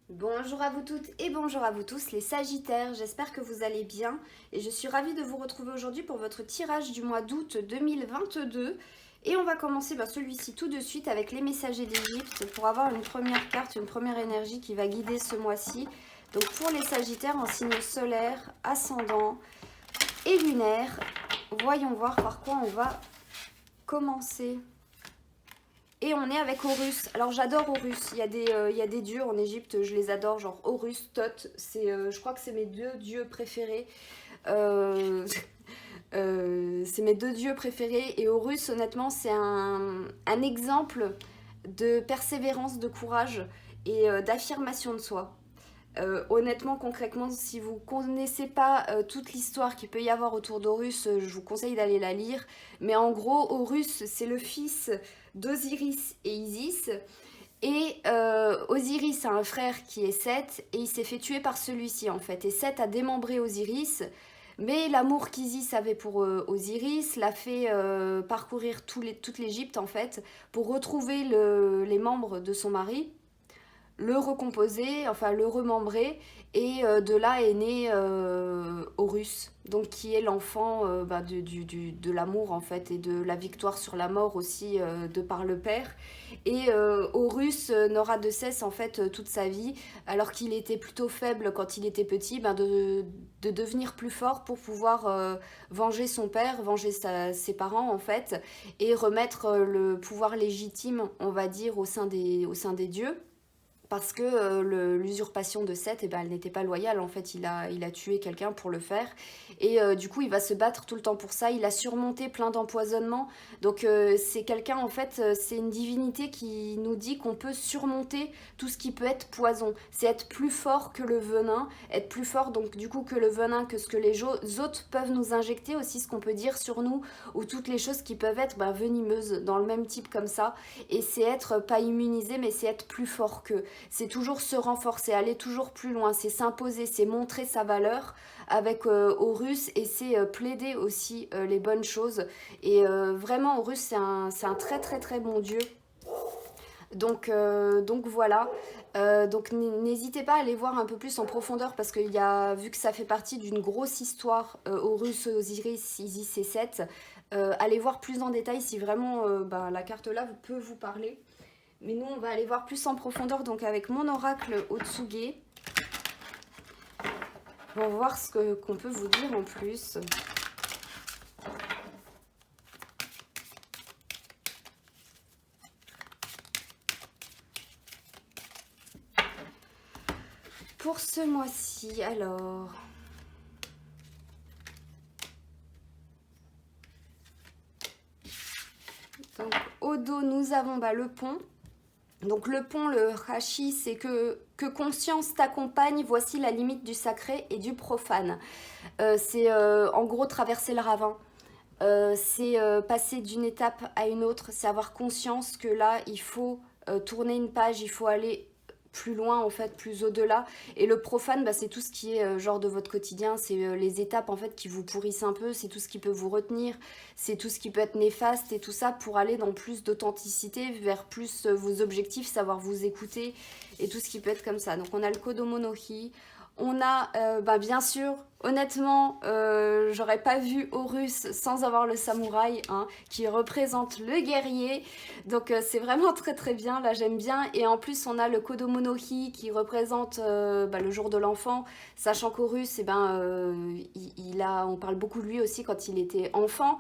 Bonjour à vous toutes et bonjour à vous tous les Sagittaires, j'espère que vous allez bien et je suis ravie de vous retrouver aujourd'hui pour votre tirage du mois d'août 2022 et on va commencer celui-ci tout de suite avec les messagers d'Égypte pour avoir une première carte, une première énergie qui va guider ce mois-ci. Donc pour les Sagittaires en signe solaire, ascendant et lunaire, voyons voir par quoi on va commencer. Et on est avec Horus. Alors j'adore Horus. Il y a des dieux en Égypte, je les adore. Genre Horus, Thoth. Je crois que c'est mes deux dieux préférés. Euh, c'est mes deux dieux préférés. Et Horus, honnêtement, c'est un exemple de persévérance, de courage et d'affirmation de soi. Honnêtement, concrètement, si vous connaissez pas toute l'histoire qu'il peut y avoir autour d'Horus, je vous conseille d'aller la lire. Mais en gros, Horus, c'est le fils d'Osiris et Isis. Et Osiris a un frère qui est Seth, et il s'est fait tuer par celui-ci en fait. Et Seth a démembré Osiris, mais l'amour qu'Isis avait pour Osiris l'a fait parcourir toute l'Égypte en fait, pour retrouver les membres de son mari, le recomposer, enfin le remembrer, et de là est né Horus, donc qui est l'enfant de l'amour en fait, et de la victoire sur la mort aussi de par le père. Et Horus n'aura de cesse en fait toute sa vie, alors qu'il était plutôt faible quand il était petit, de devenir plus fort pour pouvoir venger son père, venger ses parents en fait, et remettre le pouvoir légitime, on va dire, au sein des dieux, parce que l'usurpation de Seth, elle n'était pas loyale. En fait, il a tué quelqu'un pour le faire. Et du coup, il va se battre tout le temps pour ça. Il a surmonté plein d'empoisonnements. Donc, c'est quelqu'un, en fait, c'est une divinité qui nous dit qu'on peut surmonter tout ce qui peut être poison. C'est être plus fort que le venin, être plus fort, donc, du coup, que le venin, que ce que les autres peuvent nous injecter, aussi ce qu'on peut dire sur nous, ou toutes les choses qui peuvent être venimeuses, dans le même type comme ça. Et c'est être pas immunisé, mais c'est être plus fort qu'eux. C'est toujours se renforcer, aller toujours plus loin, c'est s'imposer, c'est montrer sa valeur avec Horus, et c'est plaider aussi les bonnes choses. Et vraiment, Horus, c'est un très très très bon dieu. Donc voilà. Donc n'hésitez pas à aller voir un peu plus en profondeur, parce qu'il y a, vu que ça fait partie d'une grosse histoire, Horus, Osiris, Isis et Seth, allez voir plus en détail si vraiment la carte là peut vous parler. Mais nous, on va aller voir plus en profondeur, donc avec mon oracle Otsuge. On va voir qu'on peut vous dire en plus. Pour ce mois-ci, alors... Donc, au dos, nous avons le pont. Donc le pont, le hachi, c'est que conscience t'accompagne, voici la limite du sacré et du profane. C'est en gros traverser le ravin. C'est passer d'une étape à une autre, c'est avoir conscience que là, il faut tourner une page, il faut aller plus loin en fait, plus au-delà. Et le profane, c'est tout ce qui est genre de votre quotidien, c'est les étapes en fait qui vous pourrissent un peu, c'est tout ce qui peut vous retenir, c'est tout ce qui peut être néfaste, et tout ça pour aller dans plus d'authenticité, vers plus vos objectifs, savoir vous écouter, et tout ce qui peut être comme ça. Donc on a le Kodomo no Hi. On a, bien sûr, honnêtement, j'aurais pas vu Horus sans avoir le samouraï, hein, qui représente le guerrier. Donc c'est vraiment très très bien, là j'aime bien. Et en plus on a le Kodomo no Hi qui représente le jour de l'enfant, sachant qu'Horus, on parle beaucoup de lui aussi quand il était enfant.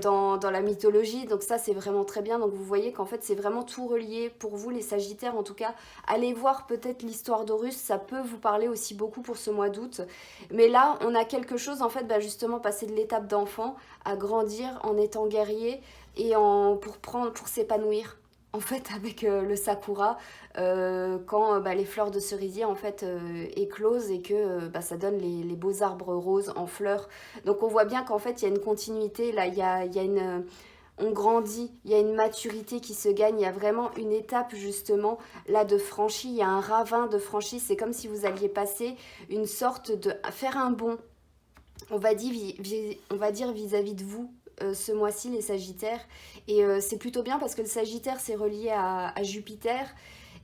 Dans la mythologie, donc ça c'est vraiment très bien. Donc vous voyez qu'en fait c'est vraiment tout relié pour vous les Sagittaires. En tout cas, allez voir peut-être l'histoire d'Horus, ça peut vous parler aussi beaucoup pour ce mois d'août. Mais là on a quelque chose en fait, justement passer de l'étape d'enfant à grandir en étant guerrier, et pour s'épanouir en fait avec le sakura, quand les fleurs de cerisier en fait éclosent, et que ça donne les beaux arbres roses en fleurs. Donc on voit bien qu'en fait il y a une continuité, là il y a une... On grandit, il y a une maturité qui se gagne, il y a vraiment une étape justement là de franchie, il y a un ravin de franchie, c'est comme si vous alliez passer une sorte de... faire un bond, on va dire vis-à-vis de vous, ce mois-ci les Sagittaires. Et c'est plutôt bien parce que le Sagittaire c'est relié à Jupiter,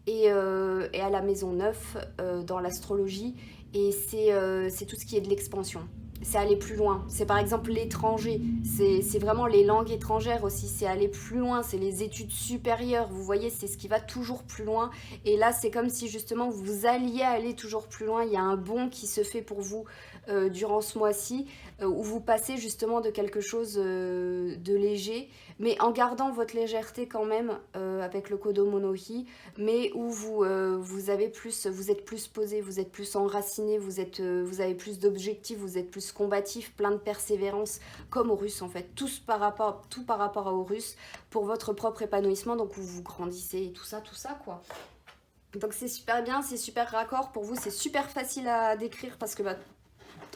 et à la maison 9 dans l'astrologie. Et c'est tout ce qui est de l'expansion. C'est aller plus loin. C'est par exemple l'étranger. C'est vraiment les langues étrangères aussi. C'est aller plus loin. C'est les études supérieures. Vous voyez, c'est ce qui va toujours plus loin. Et là, c'est comme si justement vous alliez aller toujours plus loin. Il y a un bond qui se fait pour vous durant ce mois-ci, où vous passez justement de quelque chose de léger, mais en gardant votre légèreté quand même avec le Kodo Monohi, mais où vous avez plus, vous êtes plus posé, vous êtes plus enraciné, vous avez plus d'objectifs, vous êtes plus combatif, plein de persévérance, comme Horus en fait, tout par rapport à Horus, pour votre propre épanouissement, donc où vous grandissez et tout ça quoi. Donc c'est super bien, c'est super raccord pour vous, c'est super facile à décrire parce que bah,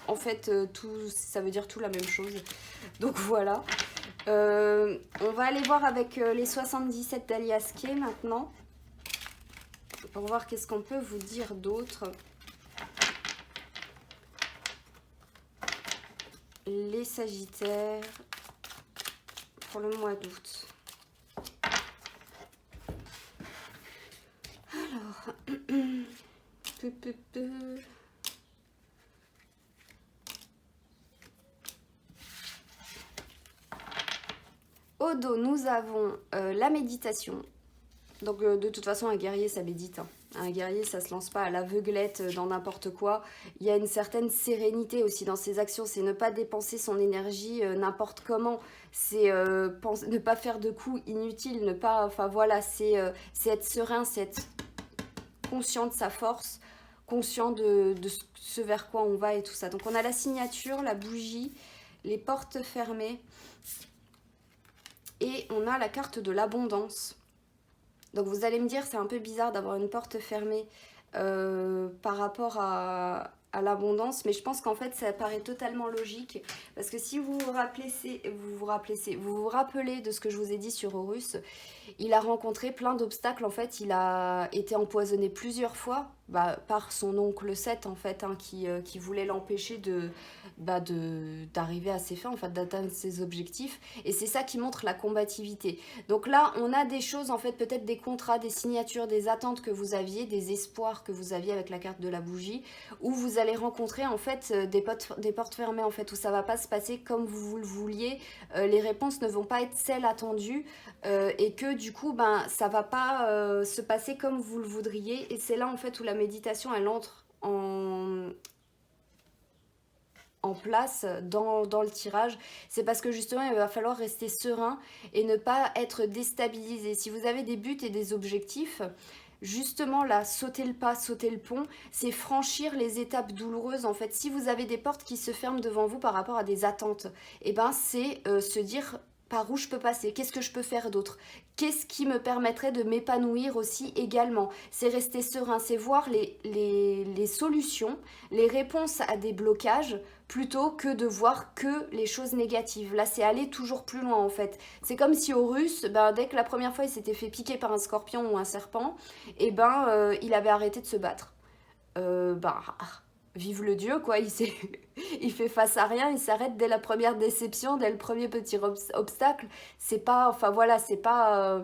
en fait tout, ça veut dire tout la même chose. Donc voilà. On va aller voir avec les 77 d'Alias Kay maintenant. Pour voir qu'est-ce qu'on peut vous dire d'autre. Les Sagittaires pour le mois d'août. Alors, au dos, nous avons la méditation. Donc de toute façon, un guerrier, ça médite. Hein. Un guerrier, ça se lance pas à l'aveuglette dans n'importe quoi. Il y a une certaine sérénité aussi dans ses actions. C'est ne pas dépenser son énergie n'importe comment. C'est ne pas faire de coups inutiles. Ne pas, enfin voilà, c'est être serein, c'est être conscient de sa force, conscient de ce vers quoi on va et tout ça. Donc on a la signature, la bougie, les portes fermées. Et on a la carte de l'abondance. Donc vous allez me dire, c'est un peu bizarre d'avoir une porte fermée par rapport à l'abondance, mais je pense qu'en fait ça paraît totalement logique, parce que si vous vous rappelez de ce que je vous ai dit sur Horus, il a rencontré plein d'obstacles, en fait il a été empoisonné plusieurs fois par son oncle Seth en fait, hein, qui voulait l'empêcher d'arriver à ses fins, en fait, d'atteindre ses objectifs, et c'est ça qui montre la combativité. Donc là on a des choses, en fait, peut-être des contrats, des signatures, des attentes que vous aviez, des espoirs que vous aviez avec la carte de la bougie, où vous allez rencontrer en fait des portes fermées, en fait, où ça va pas se passer comme vous le vouliez, les réponses ne vont pas être celles attendues, et que du coup ça va pas se passer comme vous le voudriez, et c'est là en fait où la méditation elle entre en place dans le tirage. C'est parce que justement il va falloir rester serein et ne pas être déstabilisé. Si vous avez des buts et des objectifs, justement là, sauter le pas, sauter le pont, c'est franchir les étapes douloureuses. En fait, si vous avez des portes qui se ferment devant vous par rapport à des attentes, et c'est se dire par où je peux passer, qu'est-ce que je peux faire d'autre, qu'est-ce qui me permettrait de m'épanouir aussi également. C'est rester serein, c'est voir les solutions, les réponses à des blocages, plutôt que de voir que les choses négatives. Là, c'est aller toujours plus loin en fait. C'est comme si Horus, dès que la première fois il s'était fait piquer par un scorpion ou un serpent, il avait arrêté de se battre. Vive le dieu quoi, il fait face à rien, il s'arrête dès la première déception, dès le premier petit obstacle. C'est pas, enfin voilà, c'est pas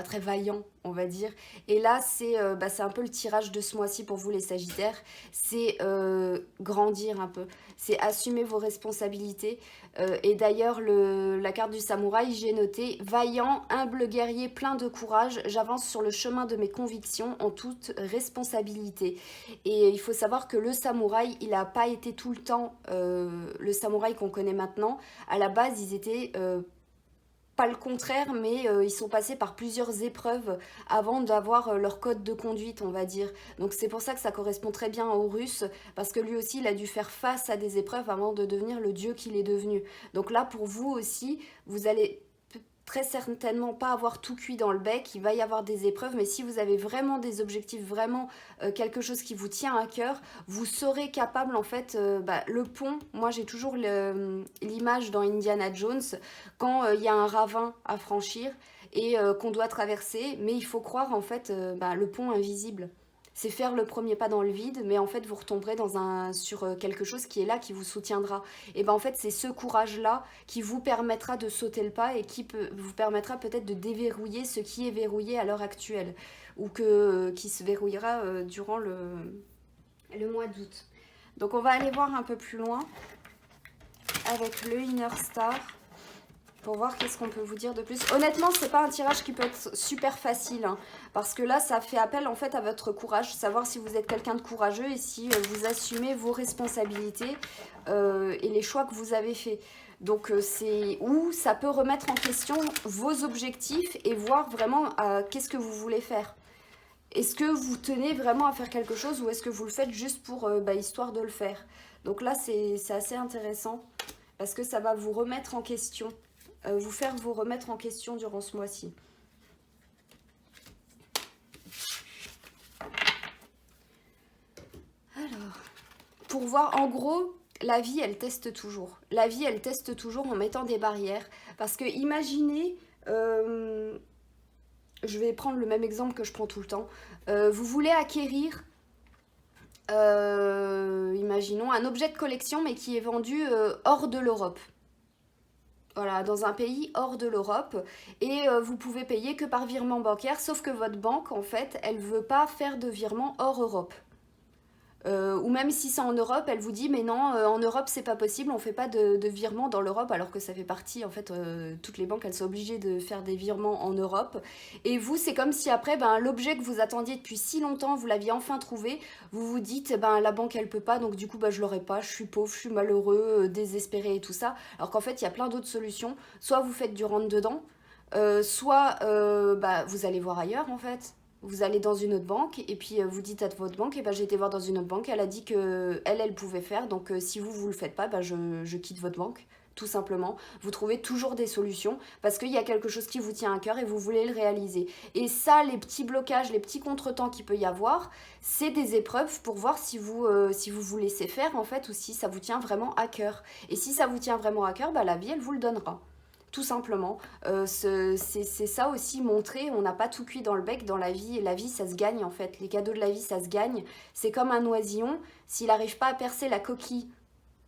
très vaillant, on va dire. Et là, c'est un peu le tirage de ce mois-ci pour vous les Sagittaires. C'est grandir un peu, c'est assumer vos responsabilités. Et d'ailleurs, la carte du samouraï, j'ai noté « Vaillant, humble guerrier, plein de courage, j'avance sur le chemin de mes convictions en toute responsabilité. » Et il faut savoir que le samouraï, il n'a pas été tout le temps le samouraï qu'on connaît maintenant. À la base, ils étaient... pas le contraire, mais ils sont passés par plusieurs épreuves avant d'avoir leur code de conduite, on va dire. Donc c'est pour ça que ça correspond très bien à Horus, parce que lui aussi, il a dû faire face à des épreuves avant de devenir le dieu qu'il est devenu. Donc là, pour vous aussi, vous allez très certainement pas avoir tout cuit dans le bec, il va y avoir des épreuves, mais si vous avez vraiment des objectifs, vraiment quelque chose qui vous tient à cœur, vous serez capable en fait, le pont, moi j'ai toujours l'image dans Indiana Jones, quand il y a un ravin à franchir et qu'on doit traverser, mais il faut croire en fait le pont invisible. c'est faire le premier pas dans le vide, mais en fait vous retomberez sur quelque chose qui est là, qui vous soutiendra. Et ben en fait c'est ce courage-là qui vous permettra de sauter le pas et qui vous permettra peut-être de déverrouiller ce qui est verrouillé à l'heure actuelle, ou qui se verrouillera durant le mois d'août. Donc on va aller voir un peu plus loin avec le Inner Star pour voir qu'est-ce qu'on peut vous dire de plus. Honnêtement, c'est pas un tirage qui peut être super facile, hein, parce que là, ça fait appel en fait à votre courage, savoir si vous êtes quelqu'un de courageux et si vous assumez vos responsabilités et les choix que vous avez faits. Donc c'est où ça peut remettre en question vos objectifs et voir vraiment qu'est-ce que vous voulez faire. Est-ce que vous tenez vraiment à faire quelque chose ou est-ce que vous le faites juste pour histoire de le faire? Donc là, c'est assez intéressant parce que ça va vous remettre en question. Vous faire vous remettre en question durant ce mois-ci. Alors, pour voir, en gros, la vie, elle teste toujours. La vie, elle teste toujours en mettant des barrières. Parce que imaginez, je vais prendre le même exemple que je prends tout le temps. Vous voulez acquérir, imaginons, un objet de collection, mais qui est vendu hors de l'Europe. Voilà, dans un pays hors de l'Europe, et vous pouvez payer que par virement bancaire, sauf que votre banque, en fait, elle veut pas faire de virement hors Europe. Ou même si c'est en Europe, elle vous dit mais non, en Europe c'est pas possible, on fait pas de virement dans l'Europe, alors que ça fait partie, en fait, toutes les banques elles sont obligées de faire des virements en Europe. Et vous, c'est comme si après, l'objet que vous attendiez depuis si longtemps, vous l'aviez enfin trouvé, vous vous dites la banque elle peut pas, donc du coup je l'aurai pas, je suis pauvre, je suis malheureux, désespéré et tout ça. Alors qu'en fait il y a plein d'autres solutions, soit vous faites du rentre dedans, soit vous allez voir ailleurs en fait. Vous allez dans une autre banque et puis vous dites à votre banque, j'ai été voir dans une autre banque, elle a dit que elle pouvait faire, donc si vous le faites pas, je quitte votre banque, tout simplement. Vous trouvez toujours des solutions parce qu'il y a quelque chose qui vous tient à cœur et vous voulez le réaliser. Et ça, les petits blocages, les petits contretemps qu'il peut y avoir, c'est des épreuves pour voir si vous vous laissez faire en fait, ou si ça vous tient vraiment à cœur. Et si ça vous tient vraiment à cœur, la vie elle vous le donnera. Tout simplement, c'est ça aussi, montrer, on n'a pas tout cuit dans le bec dans la vie ça se gagne en fait, les cadeaux de la vie ça se gagne, c'est comme un oisillon, s'il n'arrive pas à percer la coquille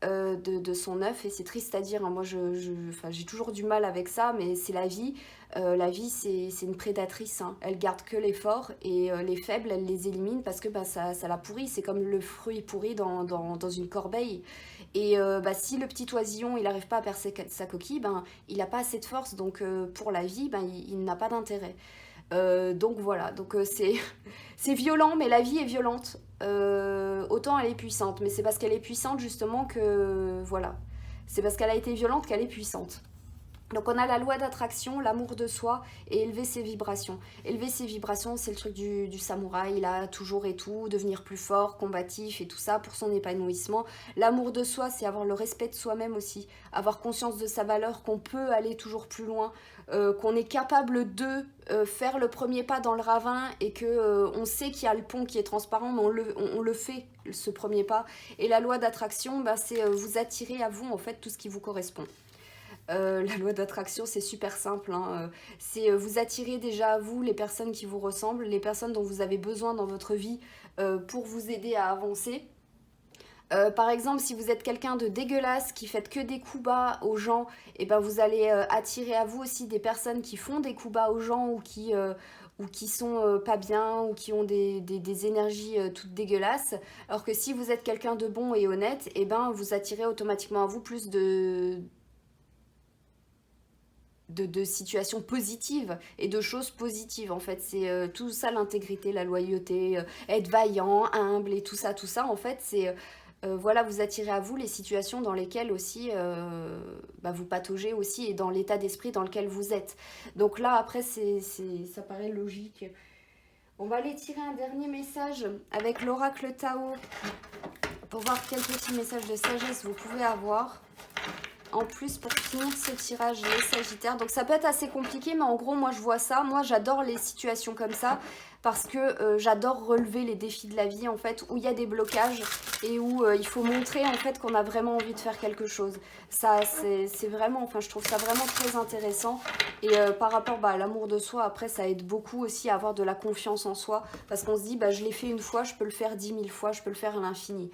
de son œuf, et c'est triste à dire, hein, moi j'ai toujours du mal avec ça, mais c'est la vie c'est une prédatrice, hein. Elle garde que les forts et les faibles elle les élimine parce que ça la pourrit, c'est comme le fruit pourri dans une corbeille. Et si le petit oisillon il n'arrive pas à percer sa coquille, il n'a pas assez de force, donc pour la vie il n'a pas d'intérêt. Donc voilà, donc c'est violent, mais la vie est violente. Autant elle est puissante, mais c'est parce qu'elle est puissante justement que voilà, c'est parce qu'elle a été violente qu'elle est puissante. Donc on a la loi d'attraction, l'amour de soi et élever ses vibrations. Élever ses vibrations, c'est le truc du samouraï, là, toujours et tout, devenir plus fort, combatif et tout ça pour son épanouissement. L'amour de soi, c'est avoir le respect de soi-même aussi, avoir conscience de sa valeur, qu'on peut aller toujours plus loin, qu'on est capable de faire le premier pas dans le ravin et que on sait qu'il y a le pont qui est transparent, mais on le fait, ce premier pas. Et la loi d'attraction, c'est vous attirer à vous en fait tout ce qui vous correspond. La loi d'attraction c'est super simple, hein. C'est vous attirer déjà à vous les personnes qui vous ressemblent, les personnes dont vous avez besoin dans votre vie pour vous aider à avancer. Par exemple, si vous êtes quelqu'un de dégueulasse qui fait que des coups bas aux gens, et vous allez attirer à vous aussi des personnes qui font des coups bas aux gens ou qui sont pas bien ou qui ont des énergies toutes dégueulasses. Alors que si vous êtes quelqu'un de bon et honnête, vous attirez automatiquement à vous plus de situations positives et de choses positives en fait, c'est tout ça, l'intégrité, la loyauté, être vaillant, humble et tout ça en fait, c'est voilà, vous attirez à vous les situations dans lesquelles aussi vous pataugez aussi et dans l'état d'esprit dans lequel vous êtes. Donc là après ça paraît logique. On va aller tirer un dernier message avec l'oracle Tao pour voir quel petit message de sagesse vous pouvez avoir en plus pour finir ce tirage, les Sagittaires. Donc ça peut être assez compliqué, mais en gros moi je vois ça, moi j'adore les situations comme ça parce que j'adore relever les défis de la vie en fait, où il y a des blocages et où il faut montrer en fait qu'on a vraiment envie de faire quelque chose. Ça c'est vraiment, enfin je trouve ça vraiment très intéressant. Et par rapport à l'amour de soi, après ça aide beaucoup aussi à avoir de la confiance en soi, parce qu'on se dit je l'ai fait une fois, je peux le faire 10 000 fois, je peux le faire à l'infini.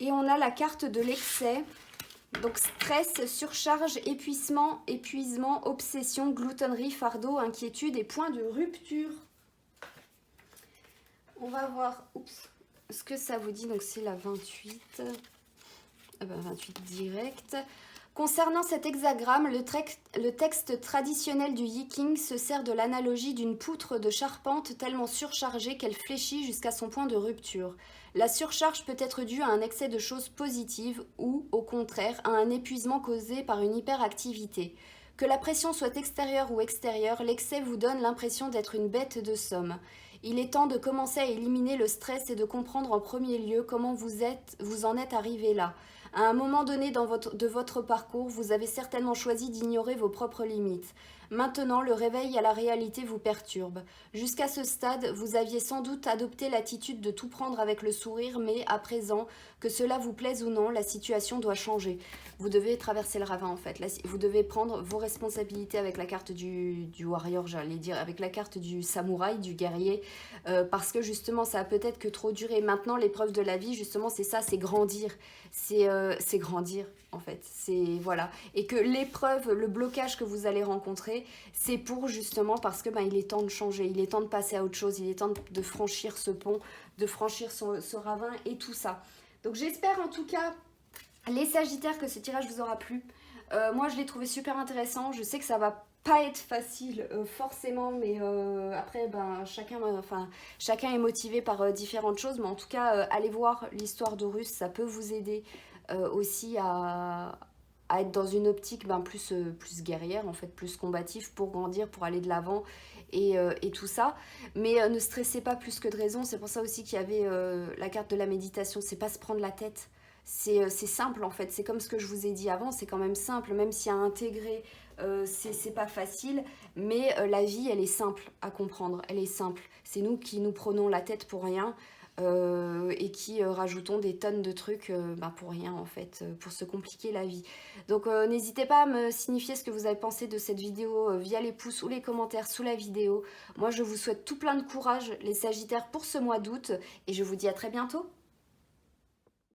Et on a la carte de l'excès. Donc stress, surcharge, épuisement, obsession, gloutonnerie, fardeau, inquiétude et point de rupture. On va voir ce que ça vous dit. Donc c'est la 28. 28 direct. Concernant cet hexagramme, le texte traditionnel du Yiking se sert de l'analogie d'une poutre de charpente tellement surchargée qu'elle fléchit jusqu'à son point de rupture. La surcharge peut être due à un excès de choses positives ou, au contraire, à un épuisement causé par une hyperactivité. Que la pression soit extérieure ou extérieure, l'excès vous donne l'impression d'être une bête de somme. Il est temps de commencer à éliminer le stress et de comprendre en premier lieu comment vous en êtes arrivé là. À un moment donné de votre parcours, vous avez certainement choisi d'ignorer vos propres limites. Maintenant, le réveil à la réalité vous perturbe. Jusqu'à ce stade, vous aviez sans doute adopté l'attitude de tout prendre avec le sourire, mais à présent, que cela vous plaise ou non, la situation doit changer. Vous devez traverser le ravin en fait. Là, vous devez prendre vos responsabilités avec la carte du warrior, j'allais dire, avec la carte du samouraï, du guerrier, parce que justement, ça a peut-être que trop duré. Maintenant, l'épreuve de la vie, justement, c'est ça, c'est grandir. C'est grandir en fait, c'est voilà, et que l'épreuve, le blocage que vous allez rencontrer, c'est pour justement parce que il est temps de changer, il est temps de passer à autre chose, il est temps de franchir ce pont, de franchir ce ravin et tout ça. Donc j'espère en tout cas, les Sagittaires, que ce tirage vous aura plu. Moi je l'ai trouvé super intéressant, je sais que ça va pas être facile forcément, mais après chacun est motivé par différentes choses, mais en tout cas allez voir l'histoire d'Horus, ça peut vous aider aussi à être dans une optique plus guerrière en fait, plus combative, pour grandir, pour aller de l'avant et tout ça, mais ne stressez pas plus que de raison. C'est pour ça aussi qu'il y avait la carte de la méditation, c'est pas se prendre la tête. C'est simple en fait, c'est comme ce que je vous ai dit avant, c'est quand même simple, même si à intégrer c'est pas facile, mais la vie elle est simple à comprendre, elle est simple. C'est nous qui nous prenons la tête pour rien et qui rajoutons des tonnes de trucs pour rien en fait, pour se compliquer la vie. Donc n'hésitez pas à me signifier ce que vous avez pensé de cette vidéo via les pouces ou les commentaires sous la vidéo. Moi je vous souhaite tout plein de courage les Sagittaires pour ce mois d'août et je vous dis à très bientôt.